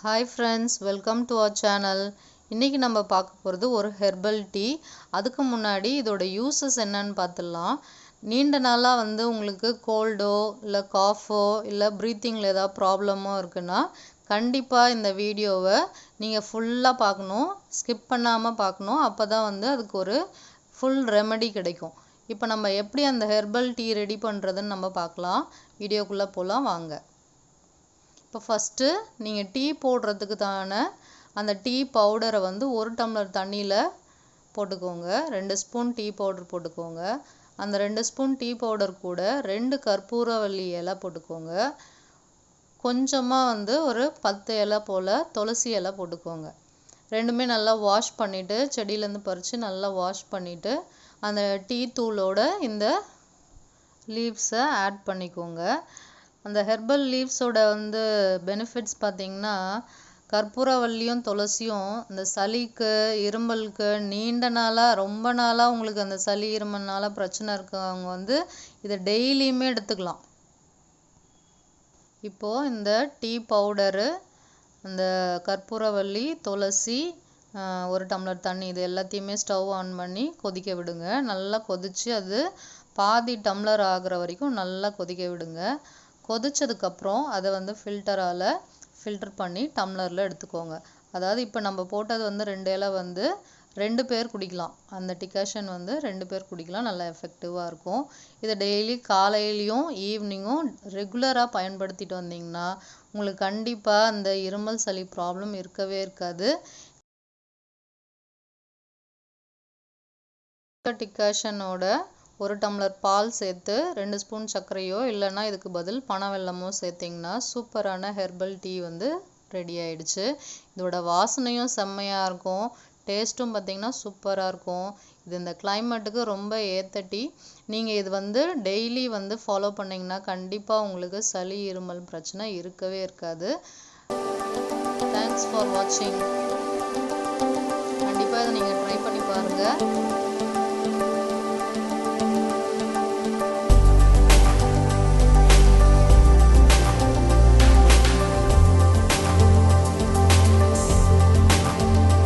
Hi friends, welcome to our channel. இன்னைக்கு நம்ம பார்க்க போறது ஒரு ஹெர்பல் டீ. அதுக்கு முன்னாடி இதோட யூசஸ் என்னன்னு பார்த்துடலாம். நீண்ட நாளா உங்களுக்கு கோல்டோ இல்ல காஃபோ இல்ல பிரீத்திங்ல ஏதாவது ப்ராப்ளமோ இருக்குன்னா கண்டிப்பா இந்த வீடியோவை நீங்க ஃபுல்லா பார்க்கணும். ஸ்கிப் பண்ணாம பார்க்கணும். அப்பதான் அதுக்கு ஒரு ஃபுல் ரெமெடி கிடைக்கும். இப்போ நம்ம எப்படி அந்த ஹெர்பல் டீ ரெடி பண்றதுன்னு நம்ம பார்க்கலாம். வீடியோக்குள்ள போலாம் வாங்க. இப்போ ஃபஸ்ட்டு நீங்கள் டீ போடுறதுக்கு தான அந்த டீ பவுடரை 1 டம்ளர் தண்ணியில் போட்டுக்கோங்க. 2 ஸ்பூன் டீ பவுடர் போட்டுக்கோங்க. அந்த 2 ஸ்பூன் டீ பவுடர் கூட 2 கற்பூரவள்ளி இலை போட்டுக்கோங்க. கொஞ்சமாக ஒரு 10 இலை போல் துளசி இலை போட்டுக்கோங்க. ரெண்டுமே நல்லா வாஷ் பண்ணிவிட்டு செடியிலேருந்து பறித்து நல்லா வாஷ் பண்ணிவிட்டு அந்த டீ தூளோட இந்த லீவ்ஸை ஆட் பண்ணிக்கோங்க. அந்த ஹெர்பல் லீவ்ஸோட பெனிஃபிட்ஸ் பார்த்தீங்கன்னா கற்பூரவள்ளியும் துளசியும் இந்த சளிக்கு இருமலுக்கு நீண்ட நாளாக ரொம்ப நாளாக உங்களுக்கு அந்த சளி இருமல்னால பிரச்சனை இருக்கவங்க இதை டெய்லியுமே எடுத்துக்கலாம். இப்போது இந்த டீ பவுடரு அந்த கற்பூரவள்ளி துளசி 1 டம்ளர் தண்ணி இது எல்லாத்தையுமே ஸ்டவ் ஆன் பண்ணி கொதிக்க விடுங்க. நல்லா கொதித்து அது பாதி டம்ளர் ஆகிற வரைக்கும் நல்லா கொதிக்க விடுங்க. கொதிச்சதுக்கப்புறம் அதை ஃபில்டர் பண்ணி டம்ளரில் எடுத்துக்கோங்க. அதாவது இப்போ நம்ம போட்டது 2 இலை 2 பேர் குடிக்கலாம். அந்த டிகாஷன் 2 பேர் குடிக்கலாம். நல்லா எஃபெக்டிவாக இருக்கும். இதை டெய்லி காலையிலையும் ஈவினிங்கும் ரெகுலராக பயன்படுத்திட்டு வந்தீங்கன்னா உங்களுக்கு கண்டிப்பாக அந்த இருமல் சளி ப்ராப்ளம் இருக்கவே இருக்காது. டிகாஷனோட 1 டம்ளர் பால் சேர்த்து 2 ஸ்பூன் சர்க்கரையோ இல்லைன்னா இதுக்கு பதில் பனவெல்லமோ சேர்த்திங்கன்னா சூப்பரான ஹெர்பல் டீ ரெடி ஆயிடுச்சு. இதோட வாசனையும் செம்மையாக இருக்கும். டேஸ்ட்டும் பார்த்தீங்கன்னா சூப்பராக இருக்கும். இது இந்த கிளைமேட்டுக்கு ரொம்ப ஏற்ற டீ. நீங்கள் இது டெய்லி ஃபாலோ பண்ணிங்கன்னா கண்டிப்பாக உங்களுக்கு சளி இருமல் பிரச்சனை இருக்கவே இருக்காது. தேங்க்ஸ் ஃபார் வாட்சிங். கண்டிப்பாக இதை நீங்கள் ட்ரை பண்ணி பாருங்கள்.